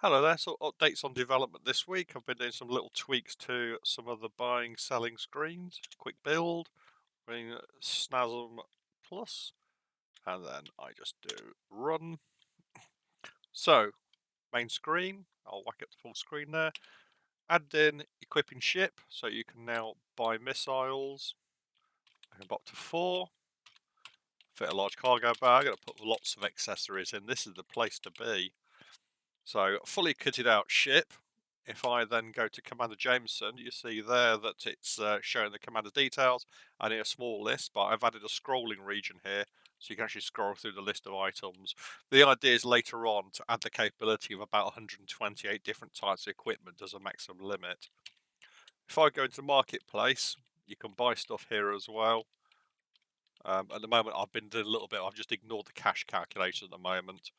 Hello there. So updates on development this week. I've been doing some little tweaks to some of the buying, selling screens. Quick build, running SNASM Plus, and then I just do run. So main screen, I'll whack it to full screen there. Add in equipping ship, so you can now buy missiles. I can buy up to 4. Fit a large cargo bag. I'm going to put lots of accessories in. This is the place to be. So fully kitted out ship. If I then go to Commander Jameson, you see there that it's showing the commander details and in a small list, but I've added a scrolling region here so you can actually scroll through the list of items. The idea is later on to add the capability of about 128 different types of equipment as a maximum limit. If I go into Marketplace, you can buy stuff here as well. At the moment, I've been doing a little bit, I've just ignored the cash calculation at the moment.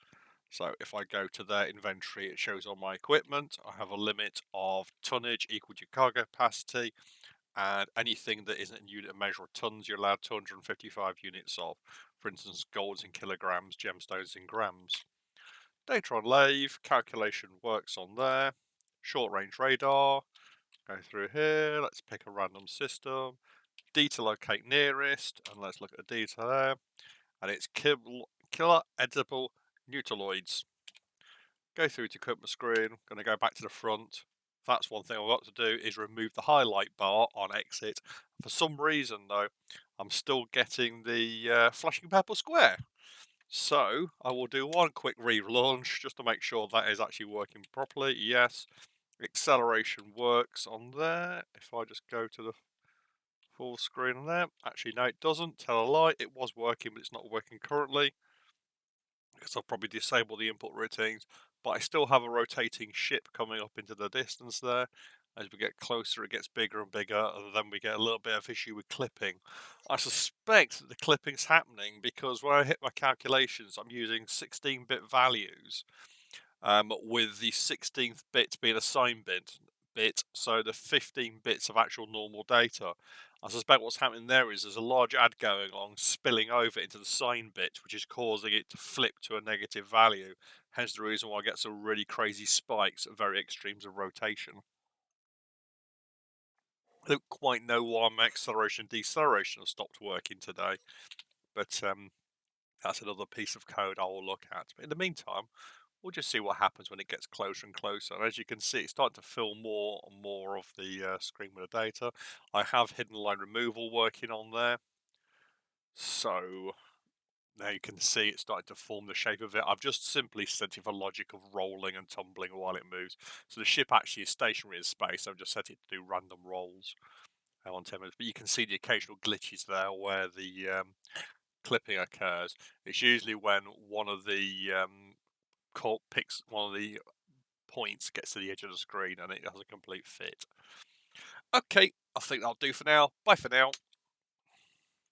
So if I go to their inventory, it shows all my equipment. I have a limit of tonnage equal to cargo capacity, and anything that isn't in unit of measure of tons, you're allowed 255 units of. For instance, golds in kilograms, gemstones in grams. Data on lathe, calculation works on there. Short range radar, go through here, let's pick a random system. Detail locate nearest, and let's look at the detail there. And it's killer edible neutraloids. Go through to equipment screen, going to go back to the front. That's one thing I've got to do is remove the highlight bar on exit. For some reason though, I'm still getting the flashing purple square. So I will do one quick relaunch just to make sure that is actually working properly. Yes, acceleration works on there. If I just go to the full screen on there, actually no it doesn't, tell a lie, it was working but it's not working currently because I'll probably disable the input routines, but I still have a rotating ship coming up into the distance there. As we get closer, it gets bigger and bigger, and then we get a little bit of issue with clipping. I suspect that the clipping's happening because when I hit my calculations, I'm using 16-bit values, with the 16th bit being a sign bit, so the 15 bits of actual normal data. I suspect what's happening there is there's a large add going on, spilling over into the sign bit, which is causing it to flip to a negative value. Hence the reason why I get some really crazy spikes at very extremes of rotation. I don't quite know why my acceleration and deceleration have stopped working today, but that's another piece of code I will look at. But in the meantime, we'll just see what happens when it gets closer and closer. And as you can see, it's starting to fill more and more of the screen with the data. I have hidden line removal working on there. So now you can see it's starting to form the shape of it. I've just simply set it for logic of rolling and tumbling while it moves. So the ship actually is stationary in space. I've just set it to do random rolls on 10 minutes. But you can see the occasional glitches there where the clipping occurs. It's usually when one of the picks one of the points gets to the edge of the screen and it has a complete fit. Okay, I think that'll do for now. Bye for now.